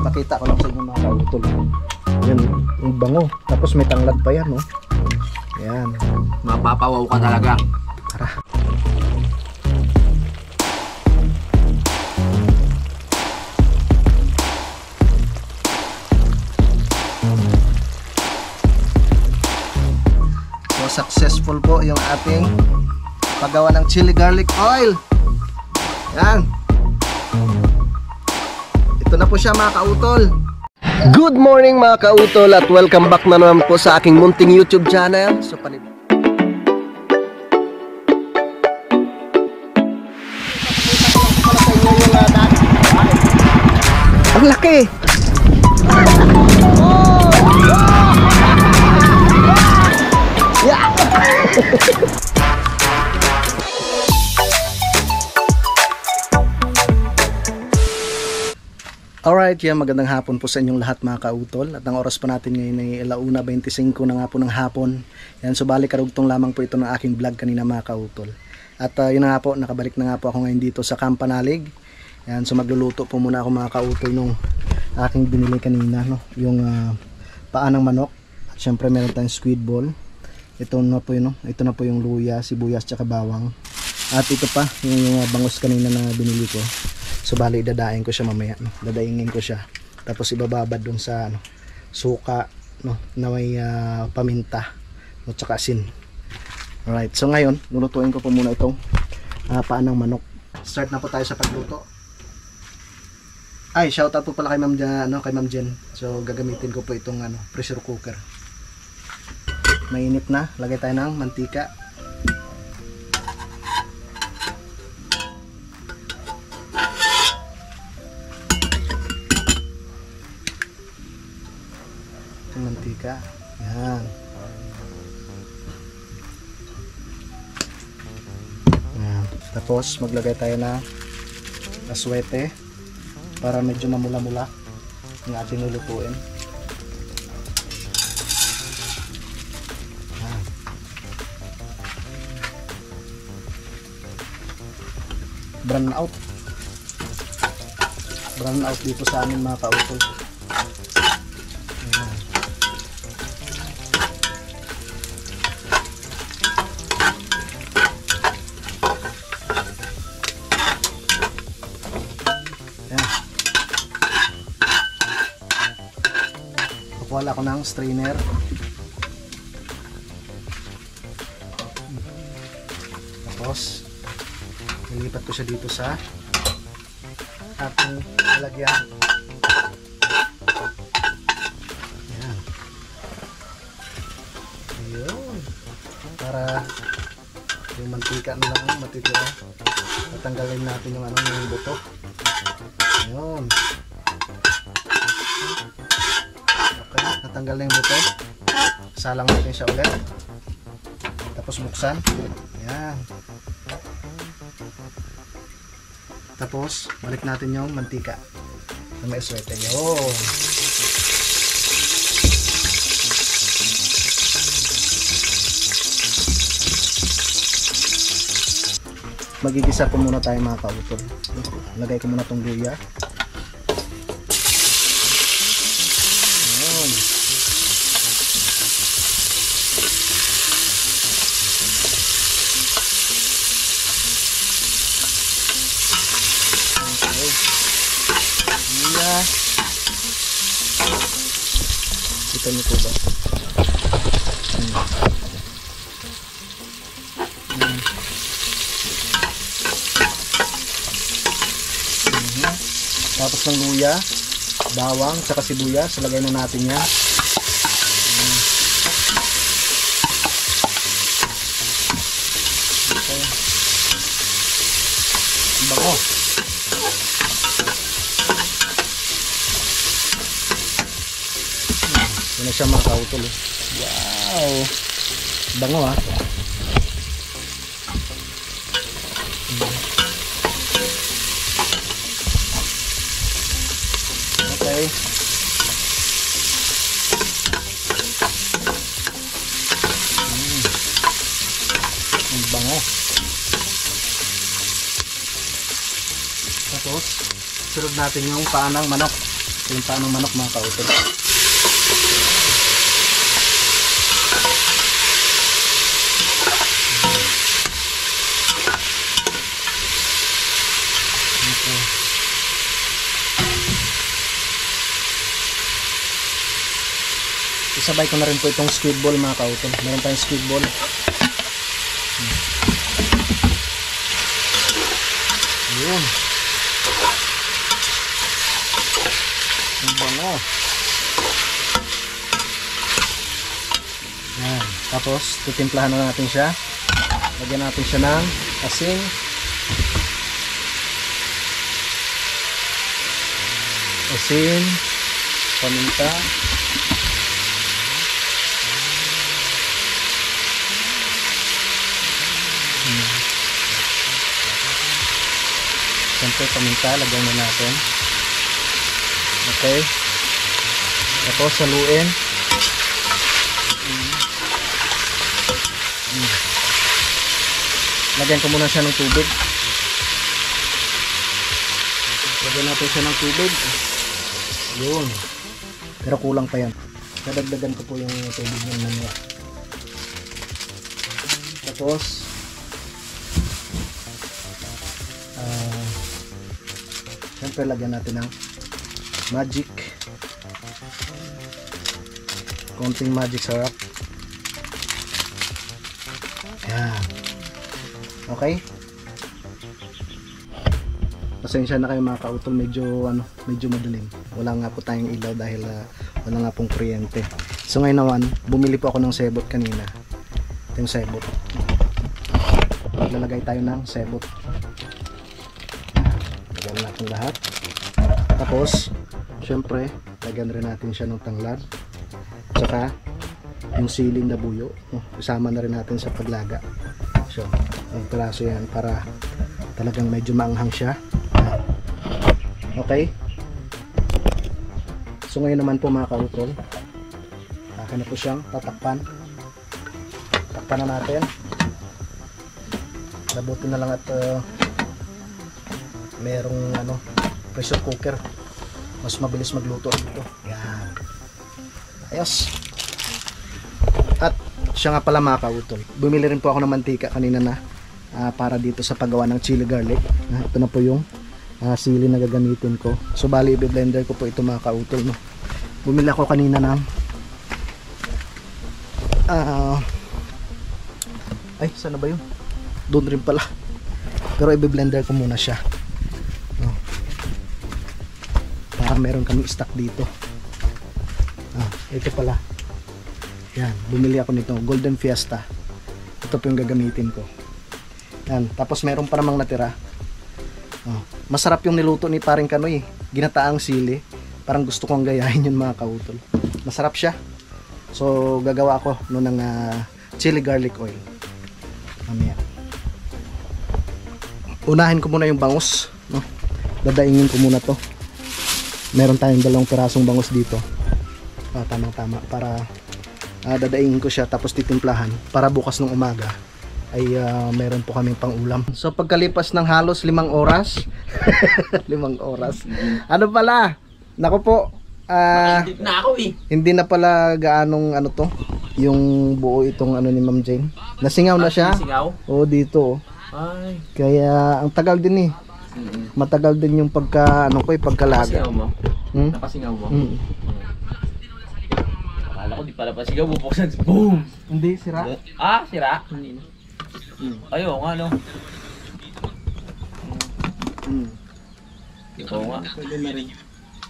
Pakita ko lang sa inyo mga kautol. Yan, ang bango. Tapos may tanglad pa yan, no? Yan. Mapapawaw ka talaga. Tara. So successful po yung ating paggawa ng chili garlic oil. Yan. Ito na po siya mga kautol. Good morning mga kautol at welcome back na naman po sa aking munting YouTube channel. So ang laki. Yeah. Alright, yeah, magandang hapon po sa inyong lahat mga kautol. At ang oras pa natin ngayon ay 1:25 na nga po ng hapon. Yan, so balik karugtong lamang po ito ng aking vlog kanina mga kautol. At yun na nga po, nakabalik na nga po ako ngayon dito sa Campanalig. Yan, so magluluto po muna ako mga kautol nung aking binili kanina, no? Yung paa ng manok. At syempre meron tayong squid ball. Ito na po yun, no? Ito na po yung luya, sibuyas, tsaka bawang. At ito pa, yung bangus kanina na binili ko. So bali dadaing ko siya mamaya, no? Dadaingin ko siya. Tapos ibababad dun sa suka, no, na may paminta, no, tsaka asin. Alright, so ngayon lulutuin ko po muna itong paa ng manok. Start na po tayo sa pagluto. Ay, shoutout po pala kay Ma'am kay Ma'am Jen. So gagamitin ko po itong pressure cooker. Mainit na, lagay tayo ng mantika. Mantika. Yan. Yan. Tapos maglagay tayo na aswete para medyo mamula-mula yung ating lulutuin. Yan. Brown out. Brown out dito sa amin mga kautol. Wala ko ng strainer. Tapos nilipat ko siya dito sa ating lalagyan. Ayan. Ayun. Para yung mantika na lang matitira. Tatanggalin natin yung yung buto. Ayun. Natanggal na yung buto. Salang natin siya ulit. Tapos buksan. Ayan. Tapos balik natin yung mantika na may aswete. Yun. Magigisa po muna tayo mga kautol. Lagay ko muna tong luya. Kita niyo po ba? Tapos ng luya, bawang, saka sibuyas, lagay na natin yan. Okay. Bango. Yan na siya mga kautol. Wow! Bango ha. Okay. Ang bango. Tapos, sunod natin yung paa ng manok. Yung paanong manok mga kautol. Okay. Isabay ko na rin po itong squid ball mga kautol. Meron tayong squid ball. Yun. Ang bango. Yan. Tapos, titimplahan na natin siya. Lagyan natin siya ng asin. Asin. Paminta. Siyempre paminta, lagyan na natin. Okay. Tapos saluin. Lagyan ko muna siya ng tubig. Lagyan natin siya ng tubig. Yun. Pero kulang pa yan. Dadagdagan ko po yung tubig ng mamaya. Tapos siyempre lagyan natin ng magic, konting magic syrup. Ayan. Okay, pasensya na kayo mga kautol, medyo madilim, wala nga po tayong ilaw dahil wala nga pong kuryente. So ngayon naman bumili po ako ng sebot kanina. Ito yung sebot, maglalagay tayo ng sebot. Lagyan natin lahat. Tapos syempre lagyan rin natin siya ng tanglad, tsaka yung siling na buyo. Isama na rin natin sa paglaga. So ang piraso yan para talagang medyo maanghang siya. Okay, so ngayon naman po mga kautol, akin na po siyang tatakpan. Takpan na natin. Labutin na lang at merong pressure cooker, mas mabilis magluto dito. Yan. Ayos. At siya nga pala mga kautol, bumili rin po ako ng mantika kanina na para dito sa paggawa ng chili garlic. Ito na po yung sili na gagamitin ko. So bali i-blender ko po ito mga kautol, no? Bumili ako kanina ng ay sana ba yun? Doon rin pala. Pero i-blender ko muna siya, no? Para meron kami stock dito. Ito pala. Yan, bumili ako nito, Golden Fiesta. Ito po yung gagamitin ko. Yan, tapos meron pa namang natira. Masarap yung niluto ni Paring Kanoy, ginataang sili. Parang gusto kong gayahin yun mga kautol. Masarap siya. So gagawa ako no ng chili garlic oil mamaya. Unahin ko muna yung bangus, no? Dadaingin ko muna to. Meron tayong 2 pirasong bangus dito. Tamang tama para dadaingin ko siya, tapos titimplahan para bukas ng umaga ay meron po kaming pang ulam. So pagkalipas ng halos 5 oras 5 oras, ano pala, nako po, na ako hindi na pala gaanong to, yung buo itong ni Ma'am Jane. Nasingaw na siya. Nasingaw? Oo, dito. Ay. Kaya ang tagal din matagal din yung pagkalaga. Nakasingaw mo? Nakasingaw mo? Akala ko di pala pasigaw, bubuksan, boom! Hindi, sira. Sira? Hindi. Ayaw nga, no? Ikaw nga. Pwede na rin.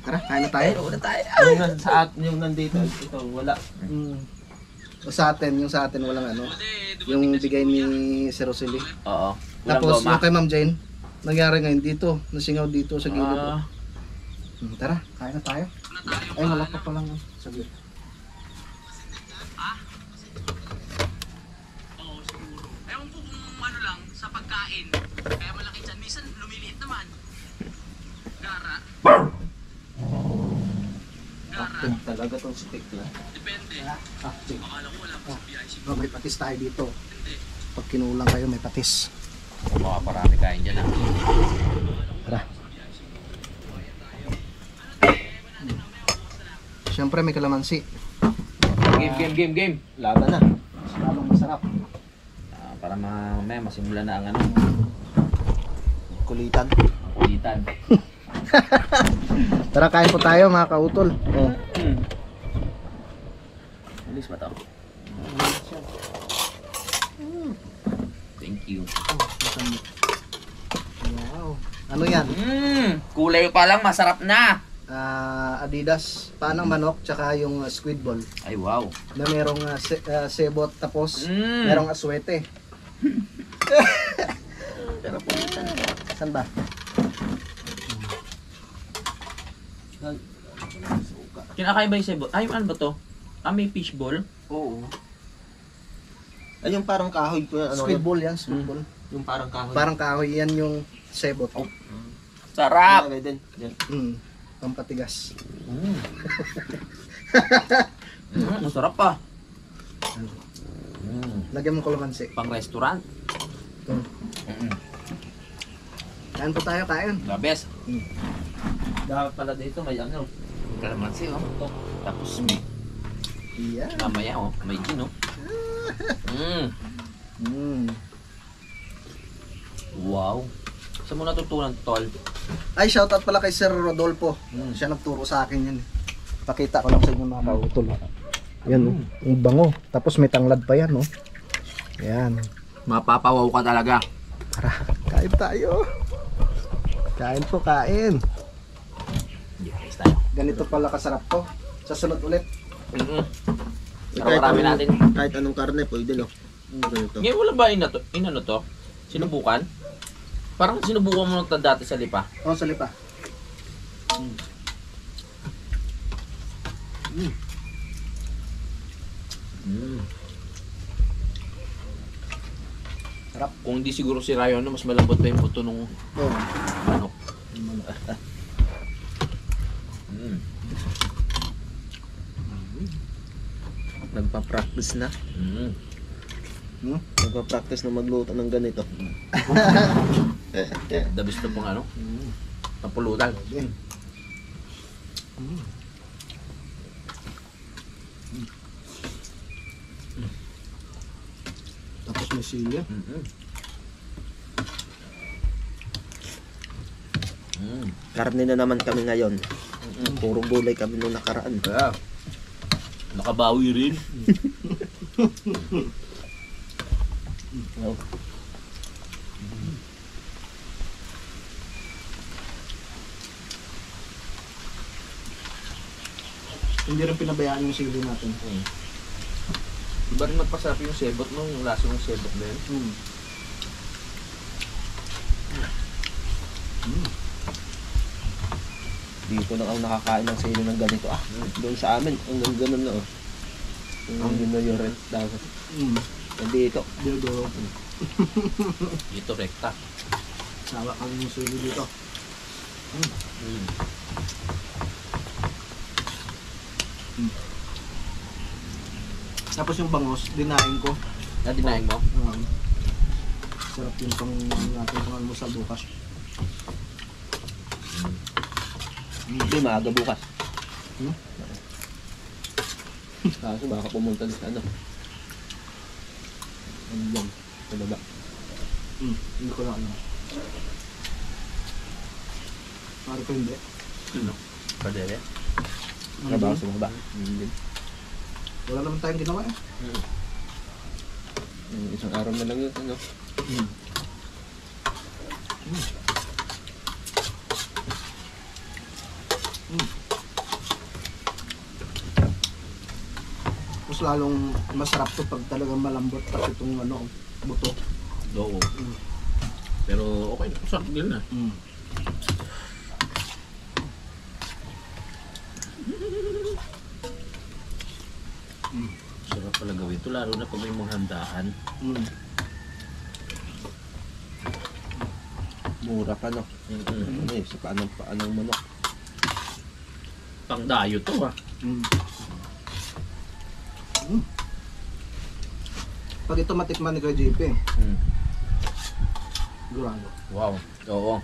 Tara, kain na tayo. Una tayo. Yung nandito, ito, wala. Sa atin walang yung bigay ni Sir Rosely. Oo. Tapos yung kay Ma'am Jane, nangyari ngayon dito, nasingaw dito sa gilid. Tara, kain na tayo. Ay, wala pa palang saglit. Ewan po kung lang sa pagkain. Kaya malaki dyan. Minsan lumiliit naman. Gara. Talaga tong stick lang. Depende. Akala ko wala pa sa BIC. May patis tayo dito. Pag kinulang kayo, may patis. Baka parami kain dyan. Tara. Siyempre may kalamansi. Game. Laban na. Mas lalong masarap. Para mamaya masimula na ang ano, Kulitan. kulitan. Tara, kain po tayo mga kautol. Oh. Alis ba to? Thank you. Wow. Ano yan? Kulay pa lang, masarap na. Adidas, panang manok, tsaka yung squid ball. Ay, wow. Na merong sebot, tapos merong aswete. Pero po, Saan ba? kinakain ba yung sebo? Ay, ano ba to? May fishball? Oo. Ay, yung parang kahoy ko yan. Ano, Squid ball yan, squid ball. yung parang kahoy. Parang kahoy yan yung sebot. Sarap! Ilagay din. Yan. Pampatigas. Masarap pa. Lagyan mo kalamansi. Pang restaurant. Kain po tayo, kain. The best. Dapat pala dito may ano, kalamansi oh. Tapos may Yeah. mamaya oh, may gin oh. Wow. Saan mo natutunan, tol? Ay, shoutout pala kay Sir Rodolfo. Siya nagturo sa akin yan. Pakita ko lang sa inyo mga kautol. Yan, yung bango. Tapos may tanglad pa yan, no? Yan. Mapapawaw ka talaga. Tara, kain tayo. Kain po, kain. Yes, tayo. Ganito pala kasarap to. Sa sunod ulit. Pero marami natin. Kahit anong karne, pwede no. Ganito. Ngayon wala ba inano to? Sinubukan? Parang sinubukan mo nung dati sa lipa. O, sa lipa. Sarap. Kung hindi siguro si Ryan, no, mas malambot pa yung buto nung Oh. manok. Nagpa-practice na. Nagpa-practice na magluto ng ganito. The best na pong ano, napulutan. Tapos may sili. Karne na naman kami ngayon. Puro gulay kami nung nakaraan. Kaya, nakabawi rin. Hindi rin pinabayaan yung sili natin. Iba rin magpasarap yung sebot mo, yung laso ng sebot din. Dito lang ako nakakain ng sili ng ganito. Doon sa amin, hanggang ganun na oh. Yun na yung rent dapat. Nandito. Dito. Dito, rekta. Sawa kami yung sili dito. Tapos yung bangos, dinain ko. Nadinayin mo? Sarap yung pang natin pang almusal bukas. Hindi, maaga bukas. Kaso baka pumunta sa ano. Ano yan? Sa baba. Hindi ko lang ano. Pare ko hindi. Ano? Padere? Trabaho sa baba. Hindi. Wala naman tayong ginawa eh. Isang araw na lang yun. Ano? Mas lalong masarap to pag talagang malambot pati itong ano, buto. Oo. Pero okay, sarap din na. Sarap pala gawin ito, lalo na pag may mga handaan. Mura pa no. Ano eh, sa paanong manok. Pang dayo to ah. Pag ito matikman ni Kuya JP, sigurado. Wow. Oo.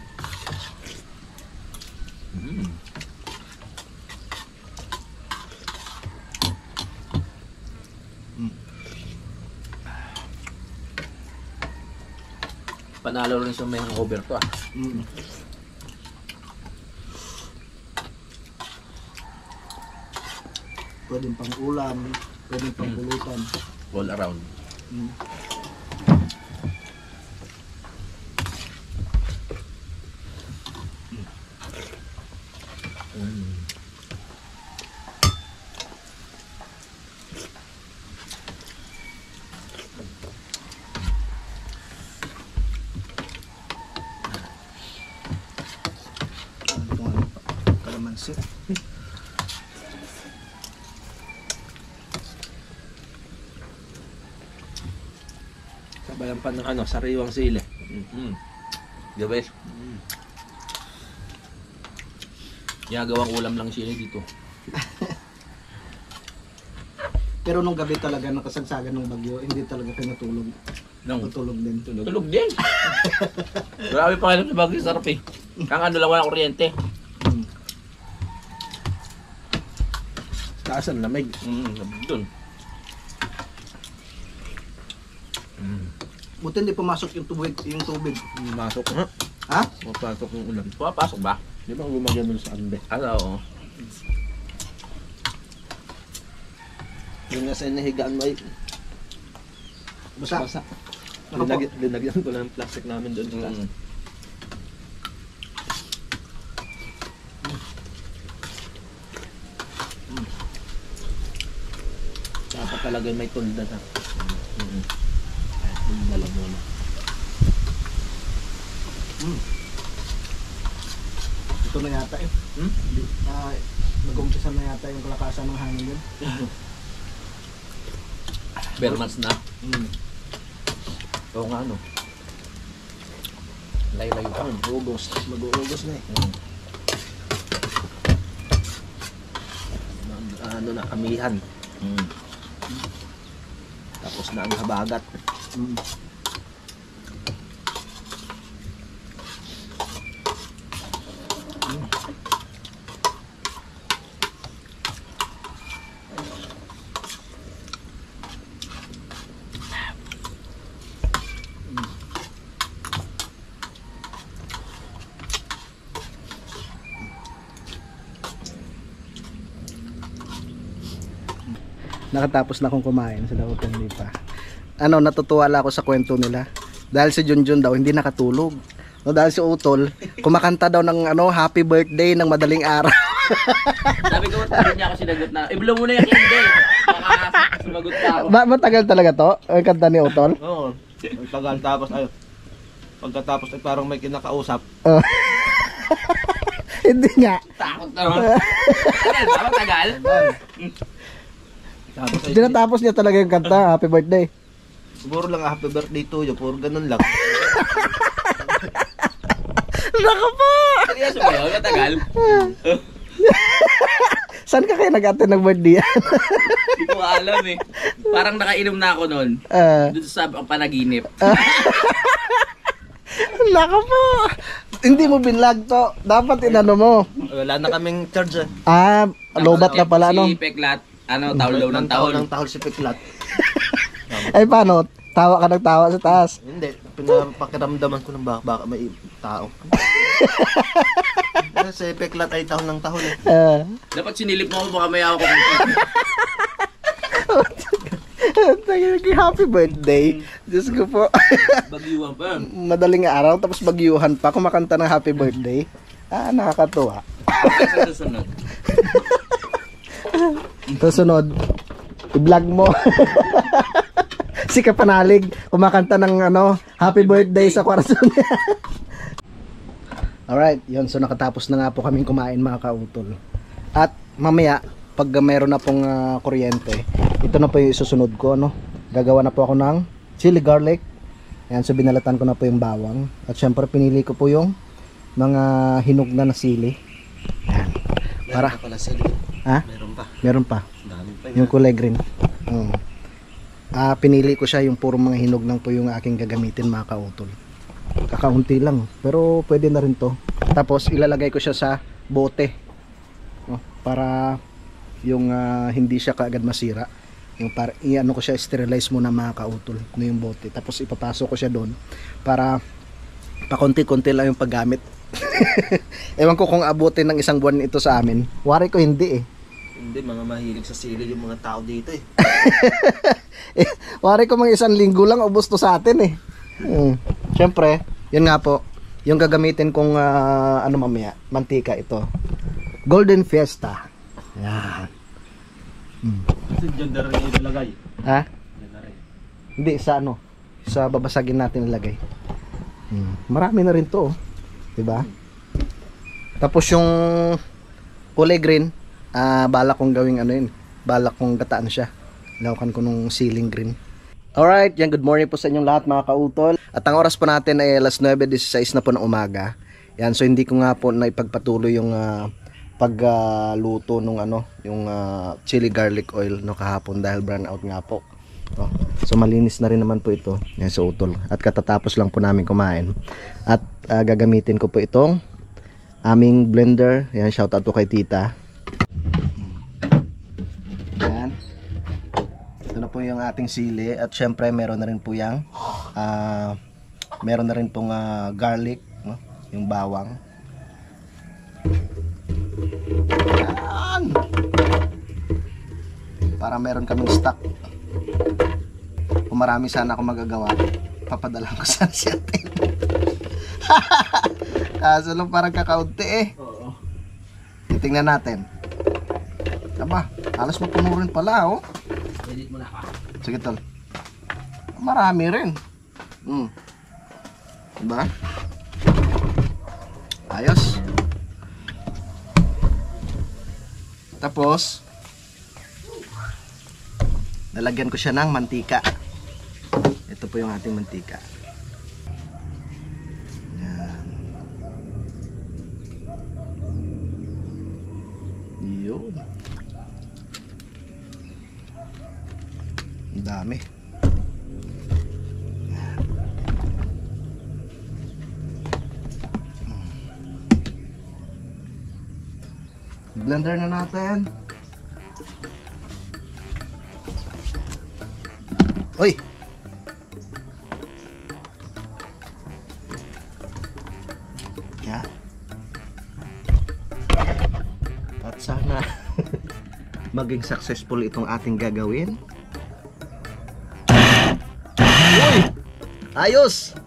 Panalo rin sa may hangover to ah. Mm. Pwedeng pang ulam, pwedeng pang pulutan. All around. Mm. Kalamansi. Sabayan pa ng ano, sariwang sili. Mm. The best. Ginagawang ulam lang sila dito. Pero nung gabi talaga nakasagsagan ng bagyo, hindi talaga kayo natulog. Nung Natulog din. tulog din. Grabe pa kayo sa bagay, sarap eh. Ang ano lang walang kuryente. Mm. Taas ang lamig. Doon. Buti hindi pumasok yung tubig. Masok nga. Ha? Mapasok yung ulan. Pumapasok ba? Di ba gumagyan dun sa ande? Oo. Yung nasa nahigaan mo ay Basta. basa. Ako po. Linagyan ko ng plastic namin doon sa taas. Dapat talaga may tulda na. Tulda lang muna. Ito na yata eh. Hmm? Nag-umpisa na yata yung kalakasan ng hangin yun. Bermans na. Oo nga ano. Layo-layo pa. Mag-uugos na eh. Ano na, amihan. Tapos na ang habagat. Nakatapos na akong kumain sa daw hindi pa. Natutuwa lang ako sa kwento nila. Dahil si Junjun daw hindi nakatulog. No, dahil si Utol kumakanta daw ng happy birthday ng madaling araw. Sabi ko, hindi niya ako sinagot na, iblo muna yung candle. Baka sumagot pa ako. Matagal talaga to? Ang kanta ni Utol? Oo. Tagal tapos pagkatapos ay parang may kinakausap. Hindi nga. Takot naman. Ano, tagal? Tapos ay Tinatapos niya talaga yung kanta, happy birthday. siguro lang happy birthday to you, puro ganun lang. Naka po! Seryoso ba yun? Matagal? Saan ka kayo nag-attend ng birthday? Hindi ko alam eh. Parang nakainom na ako noon. Doon sa panaginip. Naka po! Hindi mo binlag to. Dapat inano mo. Wala na kaming charge. Lobat na pala Si Peklat, taul daw ng taul. Ng tahol si Peklat. Ay paano? Tawa ka ng tawa sa taas. Hindi, pinapakiramdaman ko ng baka may tao. Si Peklat ay tahol ng tahol eh. Dapat sinilip mo ako, baka may ako. Happy birthday. Diyos ko po. Bagyuan pa. Madaling araw tapos bagyuhan pa kumakanta ng happy birthday. Nakakatuwa. Sa susunod. Susunod, i-vlog mo. Si Kapanalig kumakanta ng happy birthday sa Corazon. Alright, yun. So nakatapos na nga po kaming kumain mga kautol. At mamaya, pag mayroon na pong kuryente, ito na po yung isusunod ko. Gagawa na po ako ng chili garlic. Ayan, so binalatan ko na po yung bawang. At syempre pinili ko po yung mga hinog na sili. Ayan. Para pala sila. Ha? Meron pa. Meron pa. Dami pa Yung kulay green. Pinili ko siya yung puro mga hinog lang po yung aking gagamitin mga kautol. Kakaunti lang. Pero pwede na rin to. Tapos ilalagay ko siya sa bote. Para yung hindi siya kaagad masira. Yung para ko siya sterilize muna mga kautol. Yung bote. Tapos ipapasok ko siya doon para pakonti-konti lang yung paggamit. Ewan ko kung abutin ng isang buwan ito sa amin. Wari ko hindi eh. Hindi, mga mahilig sa sili yung mga tao dito eh. Wari ko mga isang linggo lang ubos to sa atin eh. Siyempre, yun nga po, yung gagamitin kong ano mamaya, mantika ito. Golden Fiesta. Yan. Kasi dyan na rin yung ilagay. Ha? Dyan na rin. Hindi, sa ano? Sa babasagin natin ilagay. Marami na rin to, oh. Diba? Tapos yung kulay green, balak kong gawing ano yun. Balak kong gataan siya. Lawakan ko nung ceiling green. Alright, yan, good morning po sa inyong lahat mga kautol. At ang oras po natin ay alas 9:16 na po ng umaga. Yan, so hindi ko nga po na ipagpatuloy yung pagluto nung ano, yung chili garlic oil no kahapon dahil brown out nga po. So malinis na rin naman po ito. Yan sa utol. At katatapos lang po namin kumain. At gagamitin ko po itong aming blender. Yan, shout out po kay tita. Yan. Ito na po yung ating sili. At syempre meron na rin po yung meron na rin pong garlic, no? Yung bawang. Yan. Para meron kaming stock. Kung marami sana ako magagawa, papadalan ko sana si ate. Kaso lang parang kakaunti eh. Oo. Titingnan natin. Aba, halos mapuno rin pala oh. Edit mo na ka. Sige tol. Marami rin. Diba? Ayos. Tapos lalagyan ko siya ng mantika. Ito po yung ating mantika. Yan. Yun. Ang dami. Yan. Blender na natin. Uy! Yan. At sana maging successful itong ating gagawin. Uy! Ayos!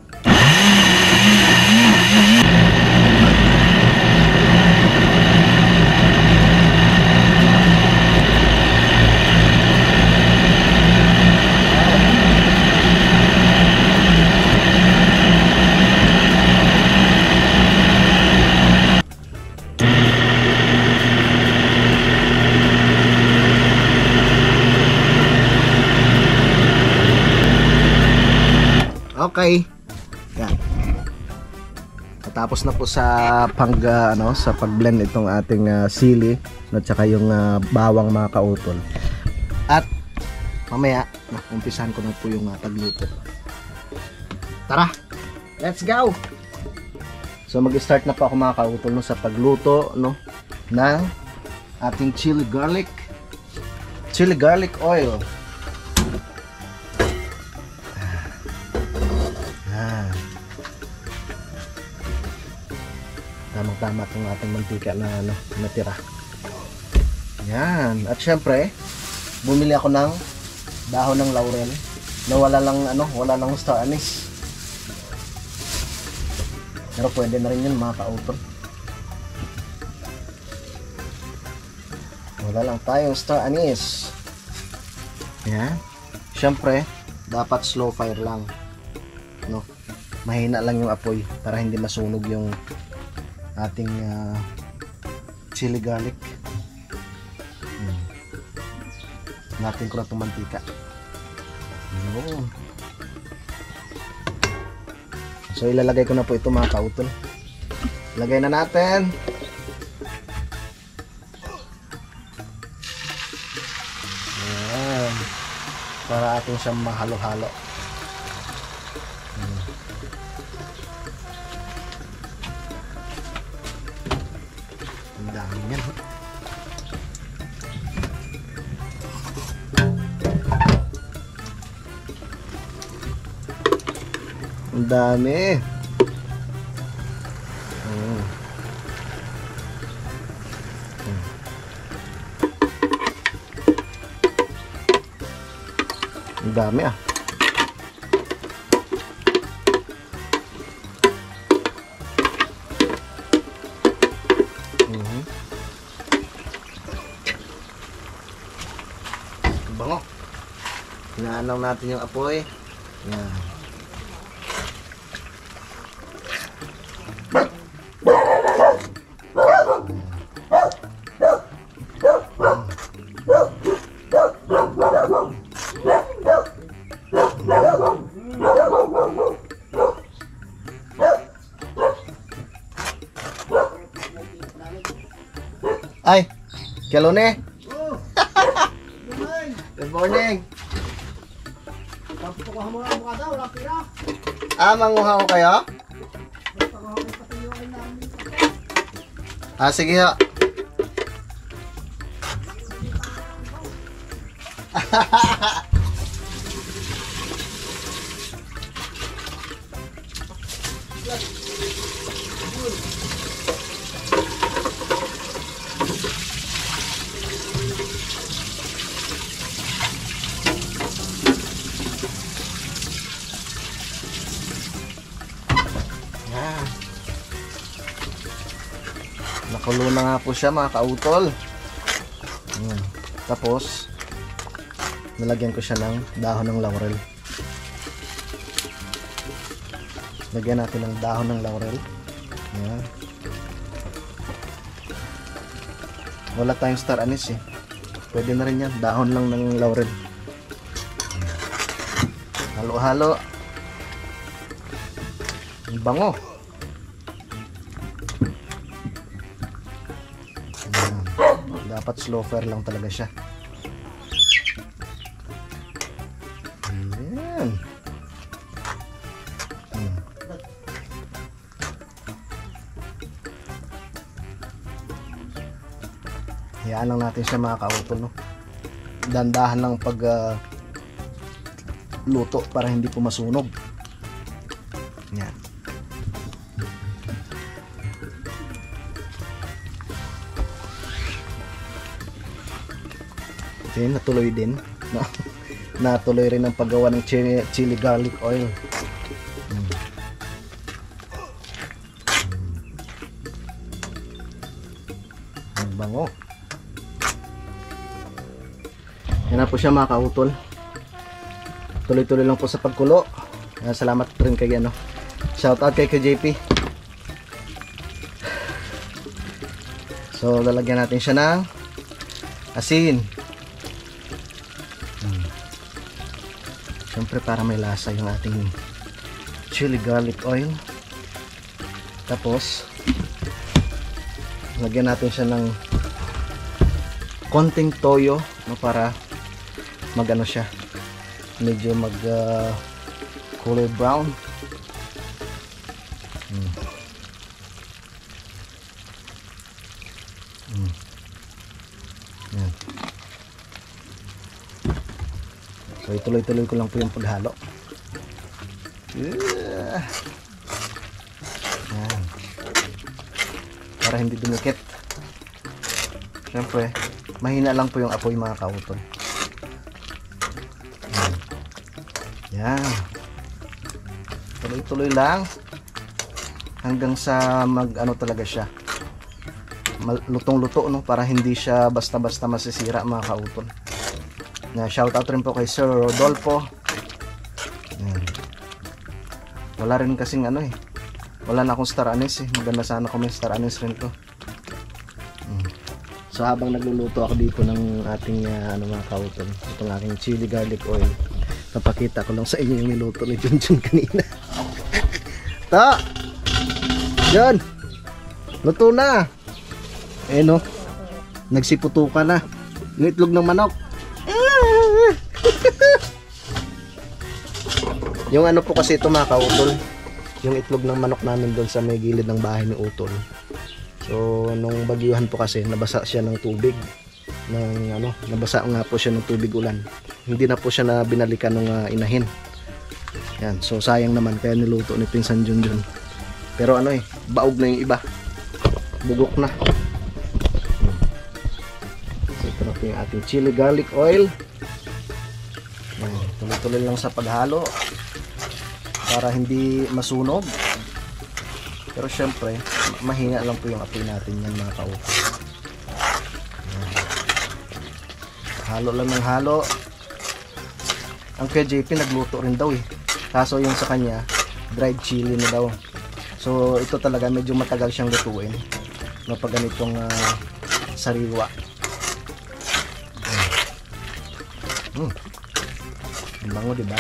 Okay. Yan. Tapos na po sa sa pag-blend itong ating sili at saka yung bawang mga kautol. At mamaya, umpisahan ko na po yung pagluto. Tara. Let's go. So mag-start na po ako mga kautol no, sa pagluto no ng ating chili garlic oil. Tamang-tama itong ating mantika na natira. Yan. At syempre, bumili ako ng dahon ng laurel na wala lang star anise. Pero pwede na rin yun mga kautol. Wala lang tayong star anise. Yan. Syempre, dapat slow fire lang. No? Mahina lang yung apoy para hindi masunog yung ating chili garlic. Natin ko na itong mantika. Yun. So ilalagay ko na po ito mga kautol. Lagay na natin. Ayan. Para atin siyang mahalo-halo. Ang dami yan. Ang dami. Ang dami ah. Bango. Inaanaw natin yung apoy. Yan. Ay, Kelone. Good morning. Manguha ko kayo? Sige ho. Nakulo na nga po siya mga kautol. Ayan. Tapos nalagyan ko siya ng dahon ng laurel. Lagyan natin ng dahon ng laurel. Ayan. Wala tayong star anise eh. Pwede na rin yan, dahon lang ng laurel. Halo-halo. Ang bango. Dapat slow fire lang talaga siya. Ayan. Hayaan lang natin siya mga kautol, no? Dandahan lang pag luto para hindi po masunog. Yan. Okay, natuloy din. Natuloy rin ang paggawa ng chili garlic oil. Ang bango. Yan na po siya mga kautol. Tuloy-tuloy lang po sa pagkulo. Salamat rin kay ano. Shout out kay JP. So lalagyan natin siya ng asin. Siyempre para may lasa yung ating chili garlic oil. Tapos lagyan natin siya ng konting toyo, no, para magano siya, medyo mag color brown. Yan. So ituloy-tuloy ko lang po yung paghalo. Yan. Para hindi dumikit. Siyempre mahina lang po yung apoy mga kautol. Yan. Tuloy-tuloy lang hanggang sa mag ano talaga siya, lutong-luto, no, para hindi siya basta-basta masisira mga kautol. Na shout out rin po kay Sir Rodolfo. Yan. Wala rin kasing ano eh, wala na akong star anise eh. Maganda sana kung may star anise rin to. So habang nagluluto ako dito ng ating ano mga kautol, itong aking chili garlic oil, napakita ko lang sa inyo yung niluto ni Junjun kanina. Ta! Jun! Luto na! Eh no, nagsiputukan na yung itlog ng manok. Yung ano po kasi ito mga kautol, yung itlog ng manok namin doon sa may gilid ng bahay ni Utol. So nung bagyuhan po kasi nabasa siya ng tubig ng ano, nabasa nga po siya ng tubig ulan. Hindi na po siya na binalikan ng inahin. Yan, so sayang naman kaya niluto ni Pinsan Junjun. Pero ano eh, baog na yung iba. Bugok na. So ito na po yung ating chili garlic oil. Tuloy-tuloy lang sa paghalo para hindi masunog. Pero syempre, mahina lang po yung apoy natin yan mga kautol. Halo lang ng halo. Ang kay JP nagluto rin daw eh. Kaso yung sa kanya, dried chili na daw. So ito talaga medyo matagal siyang lutuin. No, pag ganitong sariwa. Ang bango, diba?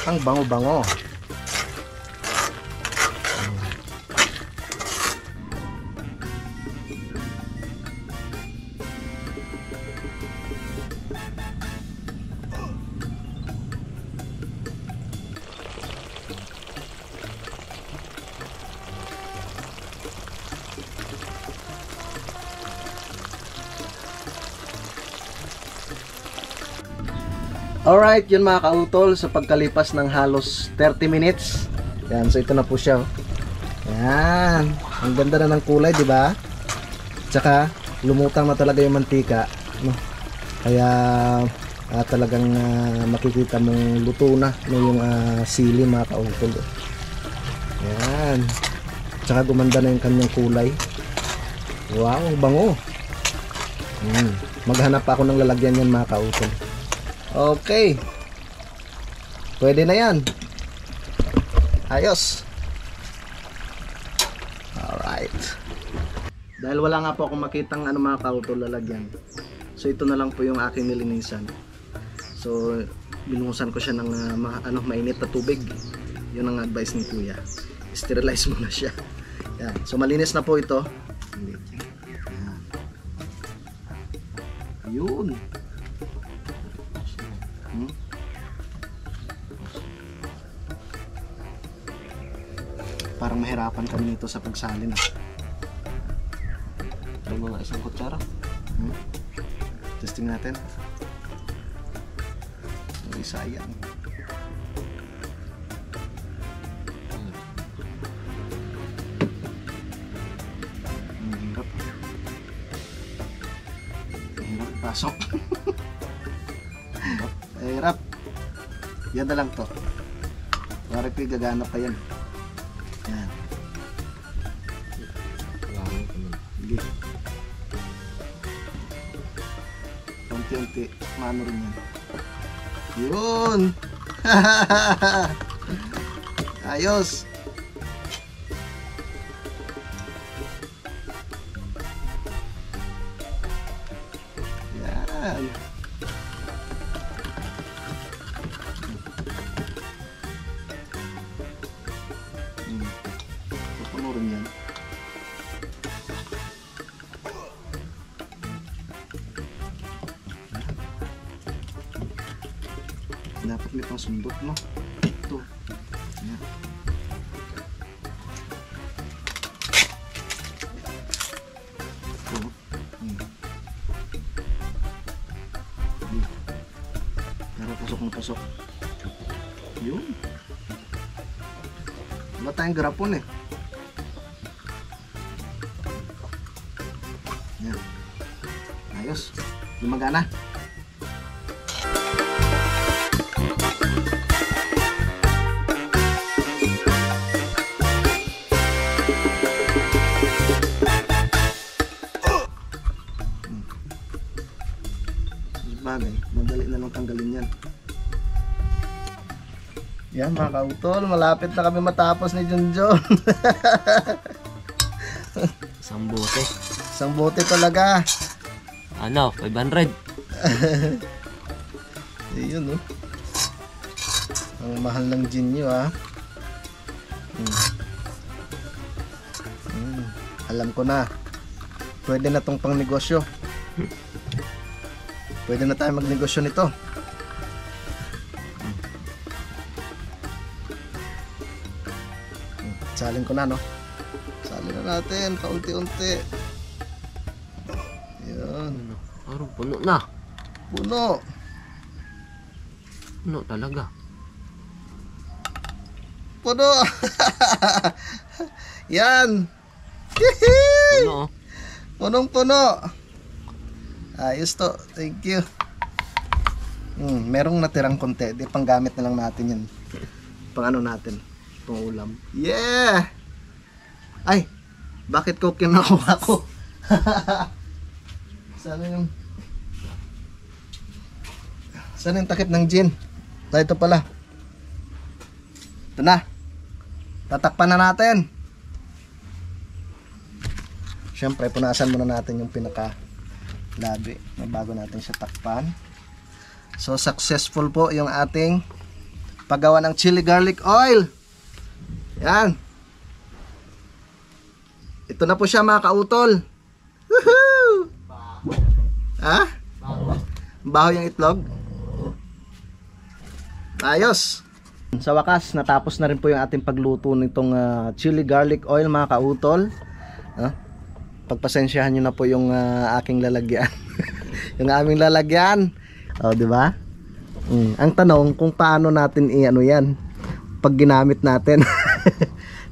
Ang bango-bango. Alright, yun mga kautol, sa pagkalipas ng halos 30 minutes. Yan, so ito na po siya. Yan, ang ganda na ng kulay, di ba? Tsaka lumutang na talaga yung mantika, no? Kaya talagang makikita mong luto na no, yung sili mga kautol. Yan. Tsaka gumanda na yung kanyang kulay. Wow, ang bango. Maghanap pa ako ng lalagyan yan mga kautol. Okay. Pwede na yan. Ayos. Alright. Dahil wala nga po akong makitang mga kautol lalagyan. So ito na lang po yung aking nilinisan. So binuhusan ko siya ng mainit na tubig. Yun ang advice ni Kuya. Sterilize muna siya. Yan. So malinis na po ito. Yun. Parang mahirapan kami nito sa pagsalin. Ito mga isang kutsara. Testing natin. Isa yan. Hirap. Hirap pasok. Hirap. Yan na lang to. Pare ko gagana pa yan. Yan. Sige. Unti-unti. Mano rin yan. Yun. Ayos. Yan. Pupunurin yan. Dapat may pang sundot, no? Ito. Yan. Ito. Pero pasok na pasok. Yun. Wala tayong garapon eh. Yan. Ayos. Gumagana. Bagay, madali na lang tanggalin yan. Yan mga kautol, malapit na kami matapos ni Junjun. Isang bote. Isang bote talaga. Ano, 500. Ayun oh. Ang mahal ng gin nyo Alam ko na. Pwede na tong pang negosyo. Pwede na tayo magnegosyo nito. Salin ko na, no? Salin na natin, paunti-unti. Yan. Parang puno na. Puno. Puno talaga. Puno. Yan. Puno. Punong-puno. Ayos to. Thank you. Merong natirang konti. Di panggamit na lang natin yan. Pang ano natin. Pang ulam. Yeah! Ay! Bakit ko kinukuha ko? Sana yung takip ng gin? Ito pala. Ito na. Tatakpan na natin. Siyempre, punasan muna natin yung pinaka-labi bago natin siya takpan. So, successful po yung ating paggawa ng chili garlic oil. Yan. Ito na po siya mga kautol. Woohoo! Ha? Baho yung itlog. Ayos. Sa wakas, natapos na rin po yung ating pagluto nitong chili garlic oil mga kautol. Pagpasensyahan nyo na po yung aking lalagyan. Yung aming lalagyan. O, di ba? Ang tanong kung paano natin i-ano yan pag ginamit natin.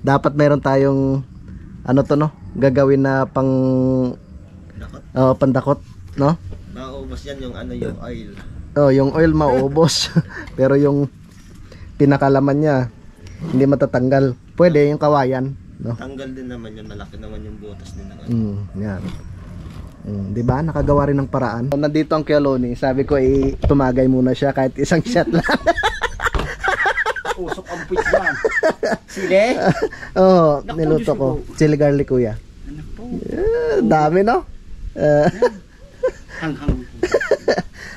Dapat meron tayong ano to, no? Gagawin na pang pandakot, no? Maubos yan yung ano, yung oil. Yung oil maubos. Pero yung pinakalaman niya hindi matatanggal. Pwede yung kawayan, no? Tanggal din naman yun, malaki naman yung butas din naman. Yan. 'Di ba? Nakagawa rin ng paraan. Nandito ang Kialoni, sabi ko tumagay muna siya kahit isang shot lang. Usok ang puwit yan. Sili? Niluto ko. Chili garlic, kuya. Ano po? Dami, no? Hanghang.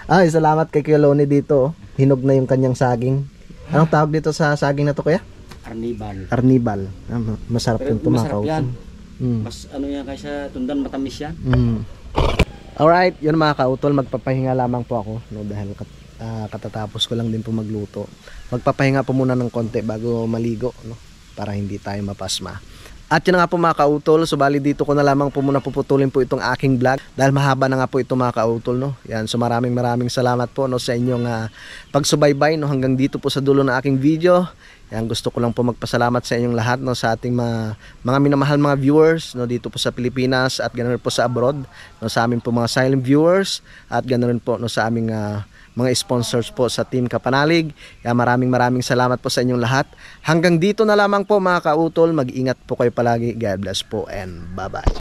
Ay, salamat kay Kialoni dito. Hinog na yung kanyang saging. Anong tawag dito sa saging na to, kuya? Arnibal. Arnibal. Masarap yung Masarap tumakaw. yan. Mas ano yan kaysa tundan, matamis yan. Alright, yun mga kautol, magpapahinga lamang po ako, no, dahil katatapos ko lang din po magluto. Magpapahinga po muna ng konti bago maligo, no, para hindi tayo mapasma. At yun nga po mga kautol, subali dito ko na lamang po muna puputulin po itong aking vlog dahil mahaba na nga po ito mga kautol, no. Yan, so maraming salamat po, no, sa inyong pagsubaybay, no, hanggang dito po sa dulo ng aking video. Yan, gusto ko lang po magpasalamat sa inyong lahat, no, sa ating mga minamahal mga viewers, no, dito po sa Pilipinas at ganoon po sa abroad, no, sa aming po mga silent viewers at ganoon po, no, sa aming mga sponsors po sa Team Kapanalig. Yan, maraming salamat po sa inyong lahat. Hanggang dito na lamang po mga kautol, mag-ingat po kayo palagi. God bless po and bye-bye.